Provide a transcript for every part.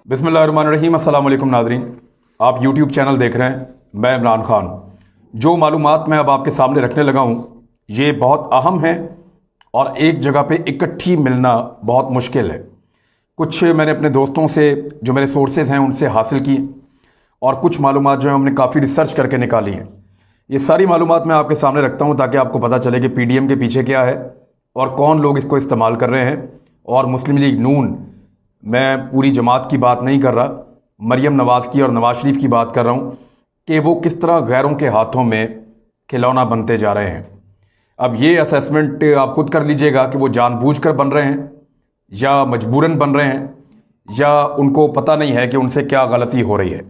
बिस्मिल्लाहिर्रहमानिर्रहीम। अस्सलाम वालेकुम नाज़रीन, आप यूट्यूब चैनल देख रहे हैं। मैं इमरान खान। जो मालूमात मैं अब आपके सामने रखने लगा हूँ ये बहुत अहम है और एक जगह पे इकट्ठी मिलना बहुत मुश्किल है। कुछ मैंने अपने दोस्तों से जो मेरे सोर्सेज हैं उनसे हासिल की और कुछ मालूमात जो है हमने काफ़ी रिसर्च करके निकाली हैं। ये सारी मालूमात मैं आपके सामने रखता हूँ ताकि आपको पता चले कि पीडीएम के पीछे क्या है और कौन लोग इसको इस्तेमाल कर रहे हैं। और मुस्लिम लीग नून, मैं पूरी जमात की बात नहीं कर रहा, मरियम नवाज़ की और नवाज शरीफ की बात कर रहा हूँ कि वो किस तरह गैरों के हाथों में खिलौना बनते जा रहे हैं। अब ये असेसमेंट आप खुद कर लीजिएगा कि वो जानबूझकर बन रहे हैं या मजबूरन बन रहे हैं या उनको पता नहीं है कि उनसे क्या गलती हो रही है।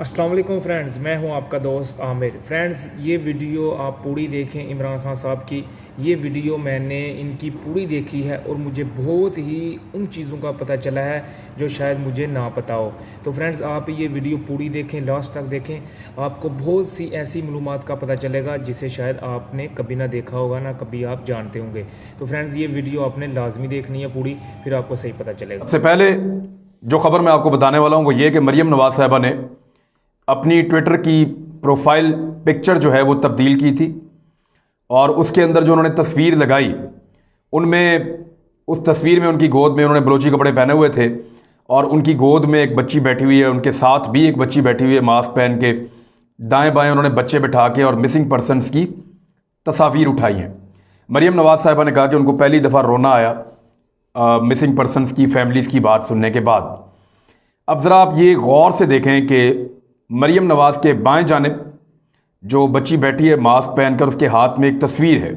अस्सलाम वालेकुम फ्रेंड्स, मैं हूं आपका दोस्त आमिर। फ्रेंड्स, ये वीडियो आप पूरी देखें। इमरान खान साहब की ये वीडियो मैंने इनकी पूरी देखी है और मुझे बहुत ही उन चीज़ों का पता चला है जो शायद मुझे ना पता हो। तो फ्रेंड्स, आप ये वीडियो पूरी देखें, लास्ट तक देखें, आपको बहुत सी ऐसी मालूमात का पता चलेगा जिसे शायद आपने कभी ना देखा होगा, ना कभी आप जानते होंगे। तो फ्रेंड्स, ये वीडियो आपने लाजमी देखनी है पूरी, फिर आपको सही पता चलेगा। सबसे पहले जो खबर मैं आपको बताने वाला हूँ वो ये कि मरियम नवाज़ साहिबा ने अपनी ट्विटर की प्रोफाइल पिक्चर जो है वो तब्दील की थी और उसके अंदर जो उन्होंने तस्वीर लगाई उनमें, उस तस्वीर में उनकी गोद में उन्होंने बलोची कपड़े पहने हुए थे और उनकी गोद में एक बच्ची बैठी हुई है, उनके साथ भी एक बच्ची बैठी हुई है मास्क पहन के। दाएं बाएं उन्होंने बच्चे बिठा के और मिसिंग पर्सनस की तस्वीर उठाई हैं। मरियम नवाज़ साहिबा ने कहा कि उनको पहली दफ़ा रोना आया मिसिंग पर्सनस की फैमिलीज़ की बात सुनने के बाद। अब ज़रा आप ये गौर से देखें कि मरियम नवाज़ के बाएं जानिब जो बच्ची बैठी है मास्क पहनकर, उसके हाथ में एक तस्वीर है।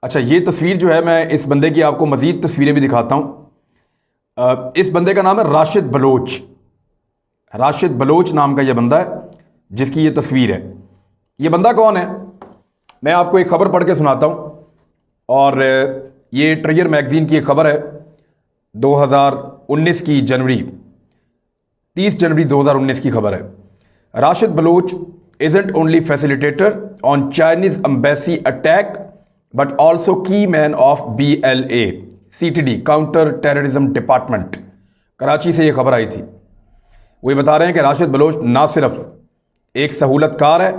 अच्छा, ये तस्वीर जो है, मैं इस बंदे की आपको मज़ीद तस्वीरें भी दिखाता हूँ। इस बंदे का नाम है राशिद बलोच। राशिद बलोच नाम का ये बंदा है जिसकी ये तस्वीर है। ये बंदा कौन है, मैं आपको एक ख़बर पढ़ के सुनाता हूँ। और ये ट्रिगर मैगज़ीन की एक ख़बर है 2019 की, 30 जनवरी 2019 की ख़बर है। Rashid Baloch isn't only facilitator on Chinese embassy attack but also key man of BLA CTD Counter Terrorism Department। Karachi से ये खबर आई थी। वो ये बता रहे हैं कि राशिद बलोच ना सिर्फ एक सहूलतकार है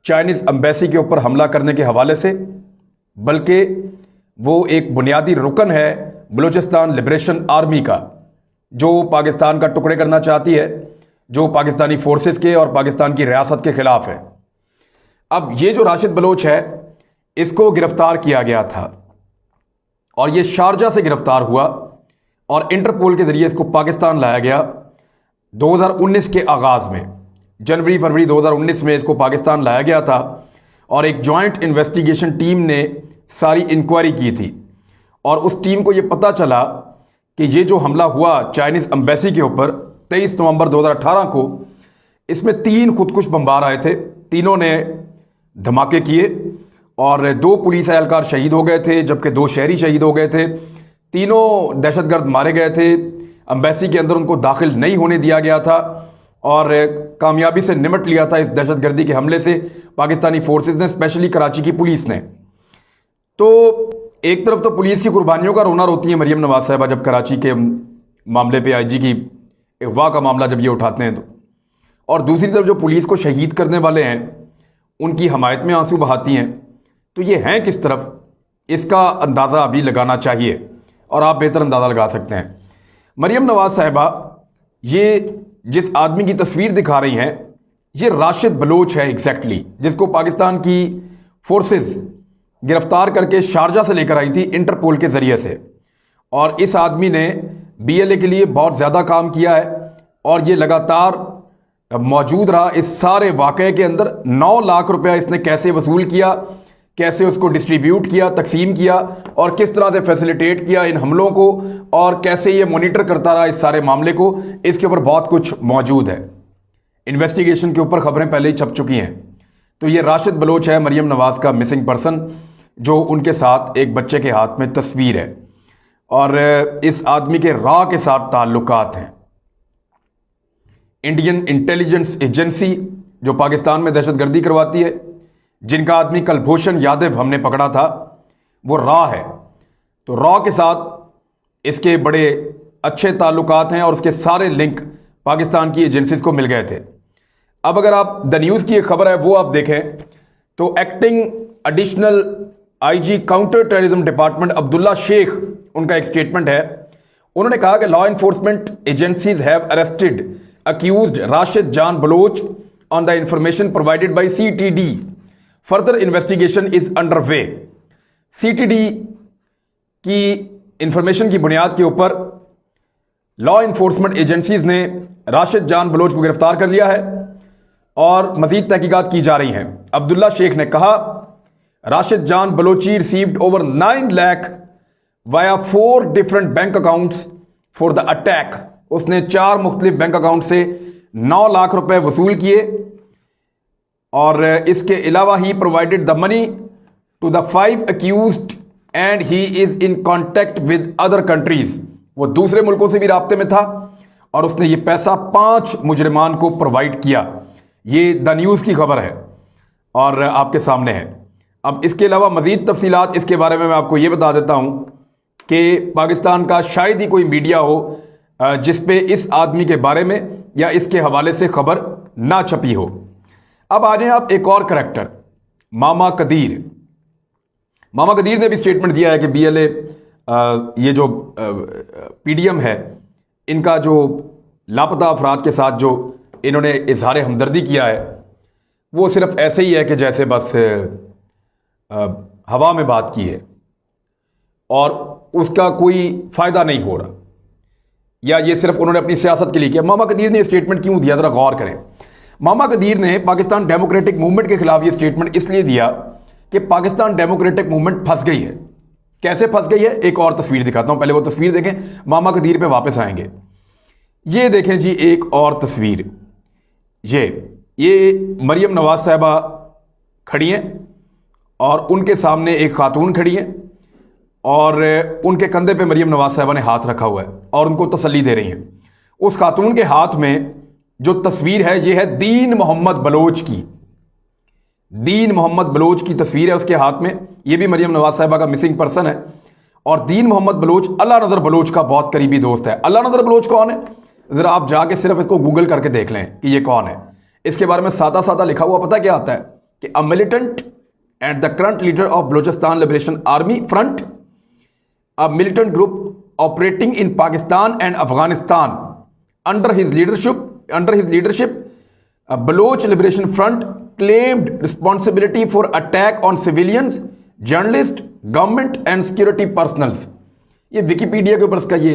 चाइनीज़ एम्बेसी के ऊपर हमला करने के हवाले से, बल्कि वो एक बुनियादी रुकन है बलूचिस्तान लिबरेशन आर्मी का, जो पाकिस्तान का टुकड़े करना चाहती है, जो पाकिस्तानी फोर्सेस के और पाकिस्तान की रियासत के खिलाफ है। अब ये जो राशिद बलोच है इसको गिरफ्तार किया गया था और ये शारजा से गिरफ्तार हुआ और इंटरपोल के जरिए इसको पाकिस्तान लाया गया 2019 के आगाज में। जनवरी फरवरी 2019 में इसको पाकिस्तान लाया गया था और एक जॉइंट इन्वेस्टिगेशन टीम ने सारी इंक्वायरी की थी और उस टीम को ये पता चला कि ये जो हमला हुआ चाइनीज़ एम्बेसी के ऊपर 23 नवंबर 2018 को, इसमें 3 खुदकुश बमबार आए थे। तीनों ने धमाके किए और 2 पुलिस एहलकार शहीद हो गए थे जबकि 2 शहरी शहीद हो गए थे। तीनों दहशतगर्द मारे गए थे। एम्बेसी के अंदर उनको दाखिल नहीं होने दिया गया था और कामयाबी से निमट लिया था इस दहशतगर्दी के हमले से पाकिस्तानी फोर्सेस ने, स्पेशली कराची की पुलिस ने। तो एक तरफ तो पुलिस की कुर्बानियों का रोना रोती है मरियम नवाज़ साहिबा जब कराची के मामले पे आईजी की अगवा का मामला जब ये उठाते हैं तो, और दूसरी तरफ जो पुलिस को शहीद करने वाले हैं उनकी हमायत में आंसू बहाती हैं। तो ये हैं किस तरफ, इसका अंदाज़ा अभी लगाना चाहिए और आप बेहतर अंदाज़ा लगा सकते हैं। मरियम नवाज़ साहिबा ये जिस आदमी की तस्वीर दिखा रही हैं ये राशिद बलोच है एग्जैक्टली, जिसको पाकिस्तान की फोर्सेस गिरफ्तार करके शारजा से लेकर आई थी इंटरपोल के ज़रिए से। और इस आदमी ने बीएलए के लिए बहुत ज़्यादा काम किया है और ये लगातार मौजूद रहा इस सारे वाक़े के अंदर। 9 लाख रुपया इसने कैसे वसूल किया, कैसे उसको डिस्ट्रीब्यूट किया, तकसीम किया और किस तरह से फैसिलिटेट किया इन हमलों को और कैसे ये मॉनिटर करता रहा इस सारे मामले को, इसके ऊपर बहुत कुछ मौजूद है। इन्वेस्टिगेशन के ऊपर खबरें पहले ही छप चुकी हैं। तो ये राशिद बलोच है, मरियम नवाज़ का मिसिंग पर्सन, जो उनके साथ एक बच्चे के हाथ में तस्वीर है और इस आदमी के रा के साथ ताल्लुकात हैं। इंडियन इंटेलिजेंस एजेंसी जो पाकिस्तान में दहशतगर्दी करवाती है, जिनका आदमी कुलभूषण यादव हमने पकड़ा था, वो रा है। तो रा के साथ इसके बड़े अच्छे ताल्लुकात हैं और उसके सारे लिंक पाकिस्तान की एजेंसीज को मिल गए थे। अब अगर आप द न्यूज़ की एक खबर है वो आप देखें तो acting additional IG counter terrorism department Abdullah Sheikh, उनका एक स्टेटमेंट है। उन्होंने कहा कि law enforcement agencies have arrested accused Rashid Jan Baloch on the information provided by CTD. Further investigation is under way. CTD की इंफॉर्मेशन की बुनियाद के ऊपर लॉ इन्फोर्समेंट एजेंसीज ने राशिद जान बलोच को गिरफ्तार कर लिया है और मजीद तहकीकात की जा रही हैं। अब्दुल्ला शेख ने कहा राशिद जान Balochi received over 9 lakh via 4 different bank accounts for the attack. उसने 4 मुख्तलिफ बैंक अकाउंट से 9 लाख रुपए वसूल किए और इसके अलावा he provided the money to the 5 accused and he is in contact with other countries. वो दूसरे मुल्कों से भी राब्ते में था और उसने ये पैसा 5 मुजरिमान को प्रोवाइड किया। ये द न्यूज़ की खबर है और आपके सामने है। अब इसके अलावा मजीद तफसीलात इसके बारे में मैं आपको ये बता देता हूं कि पाकिस्तान का शायद ही कोई मीडिया हो जिस पे इस आदमी के बारे में या इसके हवाले से खबर ना छपी हो। अब आ जाएं आप एक और करैक्टर, मामा कदीर। मामा कदीर ने भी स्टेटमेंट दिया है कि बीएलए ये जो पीडीएम है, इनका जो लापता अफराद के साथ जो इन्होंने इजहार हमदर्दी किया है वो सिर्फ ऐसे ही है कि जैसे बस हवा में बात की है और उसका कोई फ़ायदा नहीं हो रहा, या ये सिर्फ उन्होंने अपनी सियासत के लिए किया। मामा कदीर ने स्टेटमेंट क्यों दिया, ज़रा गौर करें। मामा कदीर ने पाकिस्तान डेमोक्रेटिक मूवमेंट के खिलाफ ये स्टेटमेंट इसलिए दिया कि पाकिस्तान डेमोक्रेटिक मूवमेंट फंस गई है। कैसे फंस गई है, एक और तस्वीर दिखाता हूं, पहले वो तस्वीर देखें, मामा कदीर पे वापस आएंगे। ये देखें जी एक और तस्वीर, ये मरियम नवाज साहिबा खड़ी हैं और उनके सामने एक खातून खड़ी हैं और उनके कंधे पे मरियम नवाज साहिबा ने हाथ रखा हुआ है और उनको तसल्ली दे रही हैं। उस खातून के हाथ में जो तस्वीर है ये है दीन मोहम्मद बलोच की। दीन मोहम्मद बलोच की तस्वीर है उसके हाथ में। ये भी मरियम नवाज साहिबा का मिसिंग पर्सन है और दीन मोहम्मद बलोच अल्लाह नज़र बलोच का बहुत करीबी दोस्त है। अल्लाह नज़र बलोच कौन है, जरा आप जाके सिर्फ इसको गूगल करके देख लें कि ये कौन है। इसके बारे में सादा सादा लिखा हुआ पता क्या आता है कि a militant and the current leader of Balochistan Liberation Army Front, a militant group operating in Pakistan and Afghanistan under his leadership Baloch Liberation Front claimed responsibility for attack on civilians, journalists, government and security personals। ये Wikipedia के ऊपर इसका ये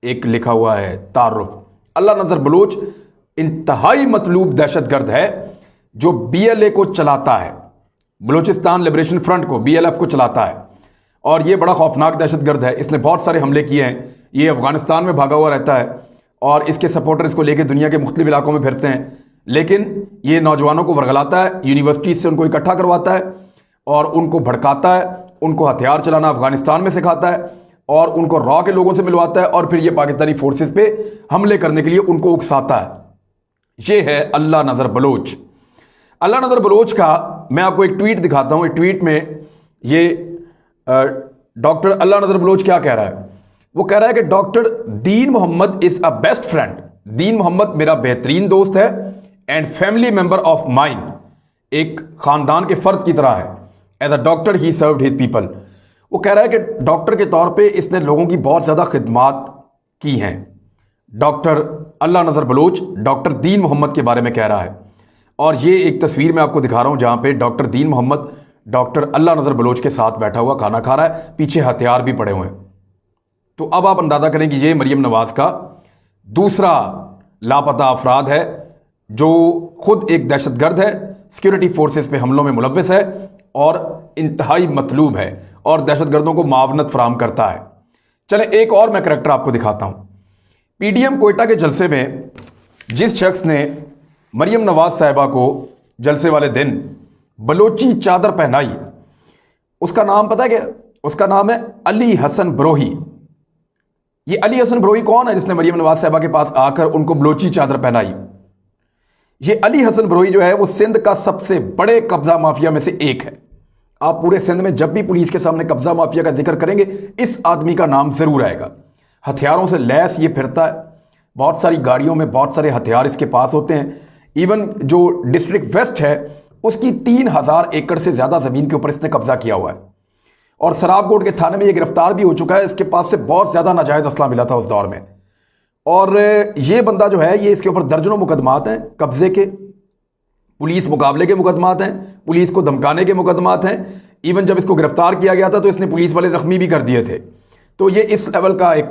एक लिखा हुआ है तारुफ। अल्लाह नज़र बलोच इंतहाई मतलूब दहशतगर्द है जो बीएलए को चलाता है, बलोचिस्तान लिबरेशन फ्रंट को, बीएलएफ को चलाता है और ये बड़ा खौफनाक दहशतगर्द है। इसने बहुत सारे हमले किए हैं। ये अफगानिस्तान में भागा हुआ रहता है और इसके सपोर्टर इसको लेकर दुनिया के मुख्तलिफ इलाकों में फिरते हैं, लेकिन ये नौजवानों को वर्गलाता है, यूनिवर्सिटी से उनको इकट्ठा करवाता है और उनको भड़काता है, उनको हथियार चलाना अफगानिस्तान में सिखाता है और उनको रॉ के लोगों से मिलवाता है और फिर ये पाकिस्तानी फोर्सेस पे हमले करने के लिए उनको उकसाता है। ये है अल्लाह नज़र बलोच। अल्लाह नज़र बलोच का मैं आपको एक ट्वीट दिखाता हूँ। एक ट्वीट में ये डॉक्टर अल्लाह नज़र बलोच क्या कह रहा है। वो कह रहा है कि doctor Deen Mohammad is a best friend. Deen Mohammad मेरा बेहतरीन दोस्त है and family member of mine, एक खानदान के फर्द की तरह है। As a doctor he served his people. वो कह रहा है कि डॉक्टर के तौर पे इसने लोगों की बहुत ज़्यादा खिदमात की हैं। डॉक्टर अल्लाह नज़र बलोच डॉक्टर दीन मोहम्मद के बारे में कह रहा है और ये एक तस्वीर मैं आपको दिखा रहा हूँ जहाँ पे डॉक्टर दीन मोहम्मद डॉक्टर अल्लाह नज़र बलोच के साथ बैठा हुआ खाना खा रहा है, पीछे हथियार भी पड़े हुए हैं। तो अब आप अंदाज़ा करें कि ये मरियम नवाज का दूसरा लापता अफराद है जो खुद एक दहशतगर्द है, सिक्योरिटी फोर्सेस पे हमलों में मुलव्वस है और इंतहाई मतलूब है और दहशतगर्दों को मावनत फराम करता है। चलें एक और मैं करैक्टर आपको दिखाता हूं। पीडीएम कोयटा के जलसे में जिस शख्स ने मरियम नवाज साहिबा को जलसे वाले दिन बलोची चादर पहनाई, उसका नाम पता है क्या? उसका नाम है अली हसन बरोही। ये अली हसन बरोही कौन है जिसने मरियम नवाज साहिबा के पास आकर उनको बलोची चादर पहनाई? ये अली हसन बरोही जो है वो सिंध का सबसे बड़े कब्जा माफिया में से एक है। आप पूरे सिंध में जब भी पुलिस के सामने कब्जा माफिया का जिक्र करेंगे इस आदमी का नाम जरूर आएगा। हथियारों से लैस ये फिरता है, बहुत सारी गाड़ियों में बहुत सारे हथियार इसके पास होते हैं। इवन जो डिस्ट्रिक्ट वेस्ट है उसकी 3000 एकड़ से ज़्यादा ज़मीन के ऊपर इसने कब्जा किया हुआ है। और सराबकोट के थाने में ये गिरफ्तार भी हो चुका है। इसके पास से बहुत ज़्यादा नाजायज़ असला मिला था उस दौर में। और ये बंदा जो है ये इसके ऊपर दर्जनों मुकदमात हैं कब्जे के, पुलिस मुकाबले के मुकदमात हैं, पुलिस को धमकाने के मुकदमात हैं। इवन जब इसको गिरफ्तार किया गया था तो इसने पुलिस वाले जख्मी भी कर दिए थे। तो ये इस लेवल का एक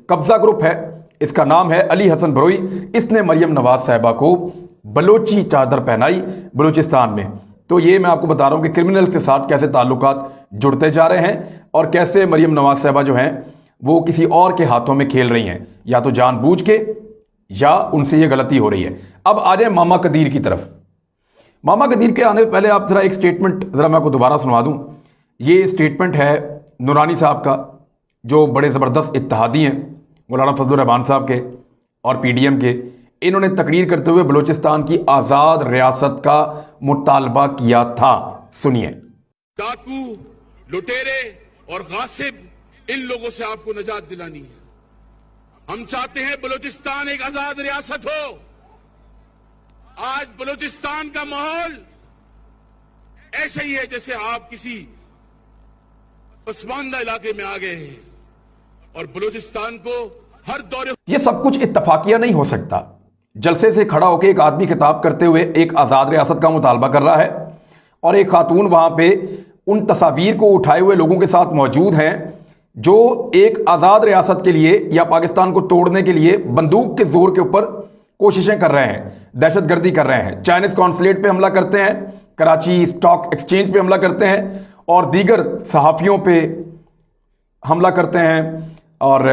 कब्जा ग्रुप है। इसका नाम है अली हसन बरोई। इसने मरियम नवाज साहिबा को बलोची चादर पहनाई बलूचिस्तान में। तो ये मैं आपको बता रहा हूं कि क्रिमिनल के साथ कैसे ताल्लुकात जुड़ते जा रहे हैं और कैसे मरियम नवाज साहिबा जो हैं वो किसी और के हाथों में खेल रही हैं, या तो जानबूझ के या उनसे ये गलती हो रही है। अब आ जाए मामा कदीर की तरफ। मामा कदीर के आने से पहले आप जरा एक स्टेटमेंट जरा मैं आपको दोबारा सुनवा दूं। ये स्टेटमेंट है नूरानी साहब का, जो बड़े ज़बरदस्त इत्तेहादी हैं मौलाना फजलुर रहमान साहब के और PDM के। इन्होंने तकरीर करते हुए बलूचिस्तान की आज़ाद रियासत का मुतालबा किया था। सुनिए। डाकू, लुटेरे और गासिब, इन लोगों से आपको निजात दिलानी है। हम चाहते हैं बलूचिस्तान एक आजाद रियासत हो। आज बलूचिस्तान का माहौल ऐसे ही है जैसे आप किसी पसमानदा इलाके में आ गए हैं और बलूचिस्तान को हर दौरे। ये सब कुछ इत्तफाकिया नहीं हो सकता। जलसे से खड़ा होकर एक आदमी खिताब करते हुए एक आज़ाद रियासत का मुतालबा कर रहा है और एक खातून वहां पे उन तस्वीर को उठाए हुए लोगों के साथ मौजूद हैं जो एक आज़ाद रियासत के लिए या पाकिस्तान को तोड़ने के लिए बंदूक के जोर के ऊपर कोशिशें कर रहे हैं, दहशतगर्दी कर रहे हैं। चाइनीज कॉन्सुलेट पे हमला करते हैं, कराची स्टॉक एक्सचेंज पे हमला करते हैं और दीगर सहाफ़ियों पे हमला करते हैं और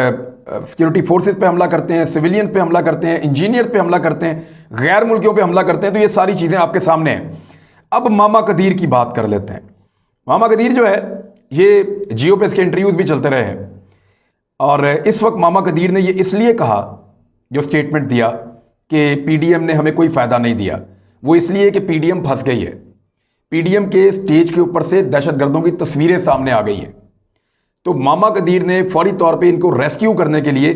सिक्योरिटी फोर्सेस पे हमला करते हैं, सिविलियन पे हमला करते हैं, इंजीनियर पे हमला करते हैं, गैर मुल्कियों पे हमला करते हैं। तो ये सारी चीज़ें आपके सामने हैं। अब मामा कदीर की बात कर लेते हैं। मामा कदीर जो है ये जियो पे इसके इंटरव्यूज भी चलते रहे हैं और इस वक्त मामा कदीर ने ये इसलिए कहा, जो स्टेटमेंट दिया कि PDM ने हमें कोई फ़ायदा नहीं दिया, वो इसलिए कि PDM फंस गई है। PDM के स्टेज के ऊपर से दहशतगर्दों की तस्वीरें सामने आ गई हैं। तो मामा कदीर ने फौरी तौर पे इनको रेस्क्यू करने के लिए,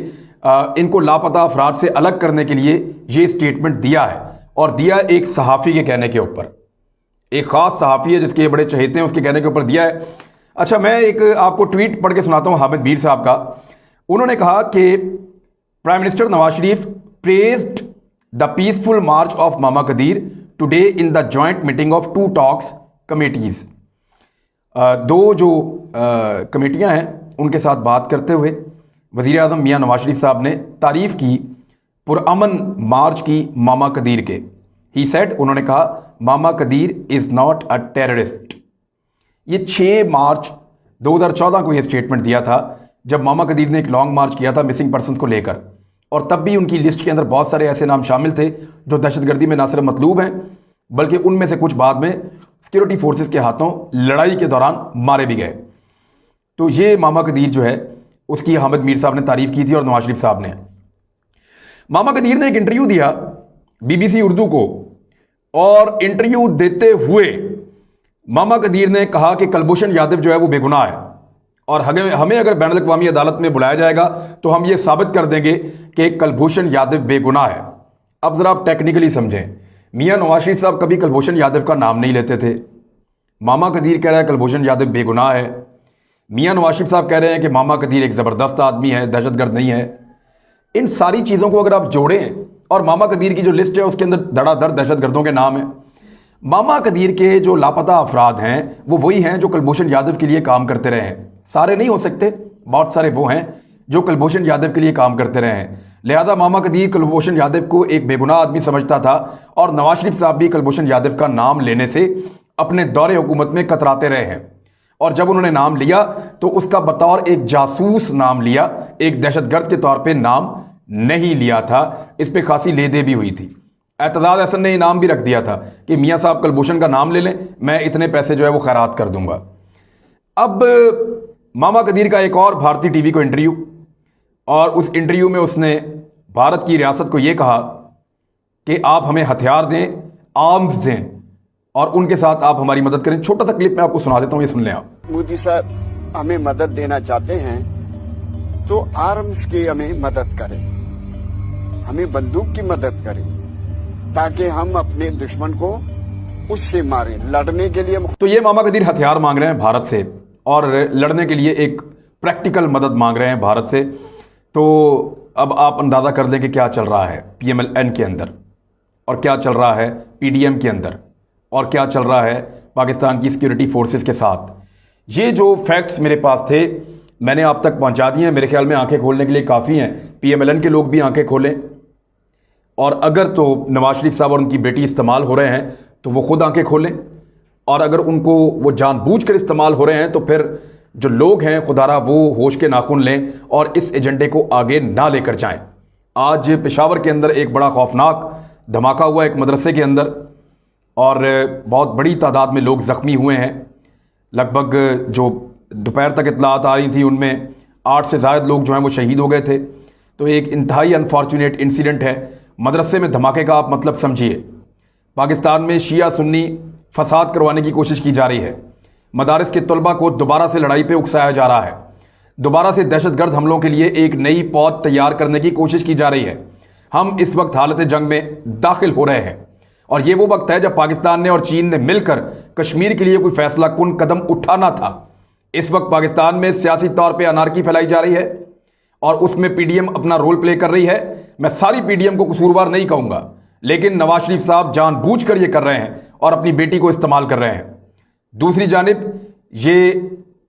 इनको लापता अफराद से अलग करने के लिए ये स्टेटमेंट दिया है और दिया एक सहाफ़ी के कहने के ऊपर। एक ख़ास सहाफ़ी है जिसके बड़े चहेते हैं, उसके कहने के ऊपर दिया है। अच्छा, मैं एक आपको ट्वीट पढ़ के सुनाता हूँ हामिद मीर साहब का। उन्होंने कहा कि prime minister Nawaz Sharif praised the peaceful march of Mama Qadeer today in the joint meeting of 2 talks committees. दो जो कमेटियां हैं उनके साथ बात करते हुए वज़ीर आज़म मियां नवाज शरीफ साहब ने तारीफ़ की पुरअमन मार्च की मामा कदीर के। ही सेड, उन्होंने कहा Mama Qadeer is not a terrorist. ये 6 मार्च 2014 को ये स्टेटमेंट दिया था जब मामा कदीर ने एक लॉन्ग मार्च किया था मिसिंग पर्सनस को लेकर, और तब भी उनकी लिस्ट के अंदर बहुत सारे ऐसे नाम शामिल थे जो दहशतगर्दी में ना सिर्फ मतलूब हैं बल्कि उनमें से कुछ बाद में सिक्योरिटी फोर्सेस के हाथों लड़ाई के दौरान मारे भी गए। तो ये मामा कदीर जो है उसकी हामिद मीर साहब ने तारीफ की थी और नवाज शरीफ साहब ने। मामा कदीर ने एक इंटरव्यू दिया BBC उर्दू को और इंटरव्यू देते हुए मामा कदीर ने कहा कि कुलभूषण यादव जो है वो बेगुनाह है और हमें अगर बैनुल अक़वामी अदालत में बुलाया जाएगा तो हम ये साबित कर देंगे कि कुलभूषण यादव बेगुनाह है। अब जरा आप टेक्निकली समझें, मियां नवाज शरीफ साहब कभी कुलभूषण यादव का नाम नहीं लेते थे। मामा कदीर कह रहा है कुलभूषण यादव बेगुनाह है। मियां नवाज शरीफ साहब कह रहे हैं कि मामा कदीर एक ज़बरदस्त आदमी है, दहशतगर्द नहीं है। इन सारी चीज़ों को अगर आप जोड़ें और मामा कदीर की जो लिस्ट है उसके अंदर धड़ाधड़ दहशतगर्दों के नाम हैं। मामा कदीर के जो लापता अफराद हैं वो वही हैं जो कुलभूषण यादव के लिए काम करते रहे हैं। सारे नहीं हो सकते, बहुत सारे वो हैं जो कुलभूषण यादव के लिए काम करते रहे हैं। लिहाजा मामा कदीर कुलभूषण यादव को एक बेगुनाह आदमी समझता था और नवाज शरीफ साहब भी कुलभूषण यादव का नाम लेने से अपने दौरे हुकूमत में कतराते रहे हैं। और जब उन्होंने नाम लिया तो उसका बतौर एक जासूस नाम लिया, एक दहशतगर्द के तौर पे नाम नहीं लिया था। इस पे खासी लेदे भी हुई थी। एतजाज हसन ने इनाम भी रख दिया था कि मियाँ साहब कुलभूषण का नाम ले लें, मैं इतने पैसे जो है वो खैरात कर दूंगा। अब मामा कदीर का एक और भारतीय टीवी को इंटरव्यू, और उस इंटरव्यू में उसने भारत की रियासत को ये कहा कि आप हमें हथियार दें, आर्म्स दें और उनके साथ आप हमारी मदद करें। छोटा सा क्लिप मैं आपको सुना देता हूं, ये सुन लें आप। मोदी साहब हमें मदद देना चाहते हैं तो आर्म्स की हमें मदद करें, हमें बंदूक की मदद करें, ताकि हम अपने दुश्मन को उससे मारें। लड़ने के लिए तो ये मामा कदीर हथियार मांग रहे हैं भारत से और लड़ने के लिए एक प्रैक्टिकल मदद मांग रहे हैं भारत से। तो अब आप अंदाज़ा कर लें कि क्या चल रहा है PMLN के अंदर, और क्या चल रहा है PDM के अंदर, और क्या चल रहा है पाकिस्तान की सिक्योरिटी फोर्सेस के साथ। ये जो फैक्ट्स मेरे पास थे मैंने आप तक पहुंचा दिए हैं। मेरे ख्याल में आंखें खोलने के लिए काफ़ी हैं। PMLN के लोग भी आंखें खोलें, और अगर तो नवाज शरीफ साहब और उनकी बेटी इस्तेमाल हो रहे हैं तो वो खुद आंखें खोलें, और अगर उनको वो जानबूझकर इस्तेमाल हो रहे हैं तो फिर जो लोग हैं खुदारा वो होश के नाखून लें और इस एजेंडे को आगे ना लेकर जाएं। आज पेशावर के अंदर एक बड़ा खौफनाक धमाका हुआ एक मदरसे के अंदर, और बहुत बड़ी तादाद में लोग ज़ख्मी हुए हैं। लगभग जो दोपहर तक इत्तलात आ रही थी उनमें 8 से ज़ायद लोग जो हैं वो शहीद हो गए थे। तो एक इंतहाई अनफॉर्चुनेट इंसिडेंट है। मदरसे में धमाके का आप मतलब समझिए। पाकिस्तान में शिया सुन्नी फसाद करवाने की कोशिश की जा रही है। मदारिस के तलबा को दोबारा से लड़ाई पे उकसाया जा रहा है। दोबारा से दहशतगर्द हमलों के लिए एक नई पौध तैयार करने की कोशिश की जा रही है। हम इस वक्त हालत जंग में दाखिल हो रहे हैं, और ये वो वक्त है जब पाकिस्तान ने और चीन ने मिलकर कश्मीर के लिए कोई फैसला कुन कदम उठाना था। इस वक्त पाकिस्तान में सियासी तौर पर अनारकी फैलाई जा रही है, और उसमें PDM अपना रोल प्ले कर रही है। मैं सारी PDM को कसूरवार नहीं कहूँगा, लेकिन नवाज शरीफ साहब जानबूझकर ये कर रहे हैं और अपनी बेटी को इस्तेमाल कर रहे हैं। दूसरी जानिब ये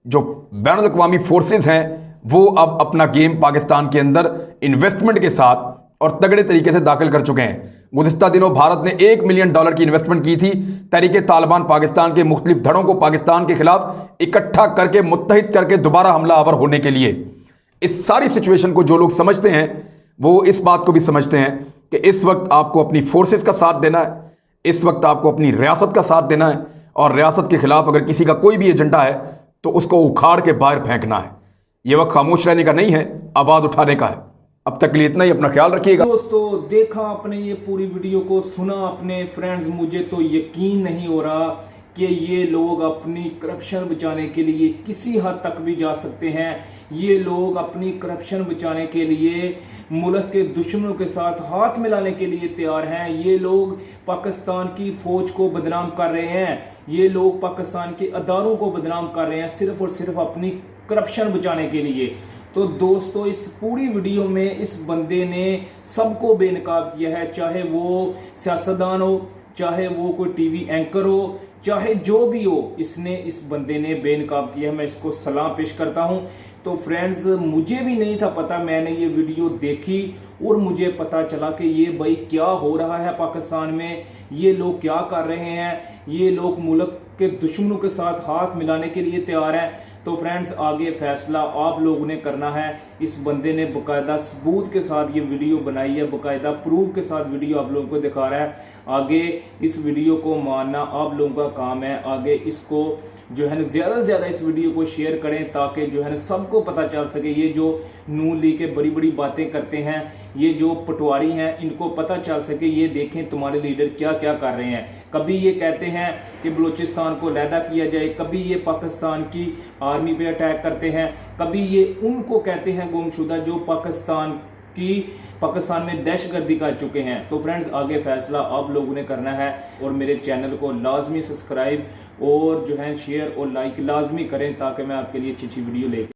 जो बैनुल अक़वामी फोर्सेस हैं वो अब अपना गेम पाकिस्तान के अंदर इन्वेस्टमेंट के साथ और तगड़े तरीके से दाखिल कर चुके हैं। गुज़िश्ता दिनों भारत ने $1 मिलियन की इन्वेस्टमेंट की थी तहरीके तालिबान पाकिस्तान के मुख्तलिफ धड़ों को पाकिस्तान के खिलाफ इकट्ठा करके मुत्तहिद करके दोबारा हमलावर होने के लिए। इस सारी सिचुएशन को जो लोग समझते हैं वो इस बात को भी समझते हैं कि इस वक्त आपको अपनी फोर्सेस का साथ देना है, इस वक्त आपको अपनी रियासत का साथ देना है, और रियासत के खिलाफ अगर किसी का कोई भी एजेंडा है तो उसको उखाड़ के बाहर फेंकना है। ये वक्त खामोश रहने का नहीं है, आवाज़ उठाने का है। अब तक के लिए इतना ही, अपना ख्याल रखिएगा। दोस्तों देखा आपने ये पूरी वीडियो को, सुना अपने फ्रेंड्स, मुझे तो यकीन नहीं हो रहा कि ये लोग अपनी करप्शन बचाने के लिए किसी हद तक भी जा सकते हैं। ये लोग अपनी करप्शन बचाने के लिए मुल्क के दुश्मनों के साथ हाथ मिलाने के लिए तैयार हैं। ये लोग पाकिस्तान की फौज को बदनाम कर रहे हैं, ये लोग पाकिस्तान के अदारों को बदनाम कर रहे हैं सिर्फ और सिर्फ अपनी करप्शन बचाने के लिए। तो दोस्तों इस पूरी वीडियो में इस बंदे ने सबको बेनकाब किया है, चाहे वो सियासतदान हो, चाहे वो कोई टीवी एंकर हो, चाहे जो भी हो, इसने इस बंदे ने बेनकाब किया। मैं इसको सलाम पेश करता हूं। तो फ्रेंड्स मुझे भी नहीं था पता, मैंने ये वीडियो देखी और मुझे पता चला कि ये भाई क्या हो रहा है पाकिस्तान में, ये लोग क्या कर रहे हैं, ये लोग मुल्क के दुश्मनों के साथ हाथ मिलाने के लिए तैयार हैं। तो फ्रेंड्स आगे फैसला आप लोगों ने करना है। इस बंदे ने बाकायदा सबूत के साथ ये वीडियो बनाई है, बाकायदा प्रूफ के साथ वीडियो आप लोगों को दिखा रहा है। आगे इस वीडियो को मानना आप लोगों का काम है। आगे इसको जो है ना ज़्यादा से ज़्यादा इस वीडियो को शेयर करें ताकि जो है ना सबको पता चल सके। ये जो नून लीग के बड़ी बड़ी बातें करते हैं, ये जो पटवारी हैं, इनको पता चल सके। ये देखें तुम्हारे लीडर क्या क्या कर रहे हैं। कभी ये कहते हैं कि बलूचिस्तान को लहदा किया जाए, कभी ये पाकिस्तान की आर्मी पे अटैक करते हैं, कभी ये उनको कहते हैं गुमशुदा जो पाकिस्तान में दहशतगर्दी कर चुके हैं। तो फ्रेंड्स आगे फैसला आप लोगों ने करना है, और मेरे चैनल को लाजमी सब्सक्राइब और जो है शेयर और लाइक लाजमी करें ताकि मैं आपके लिए अच्छी अच्छी वीडियो लेकर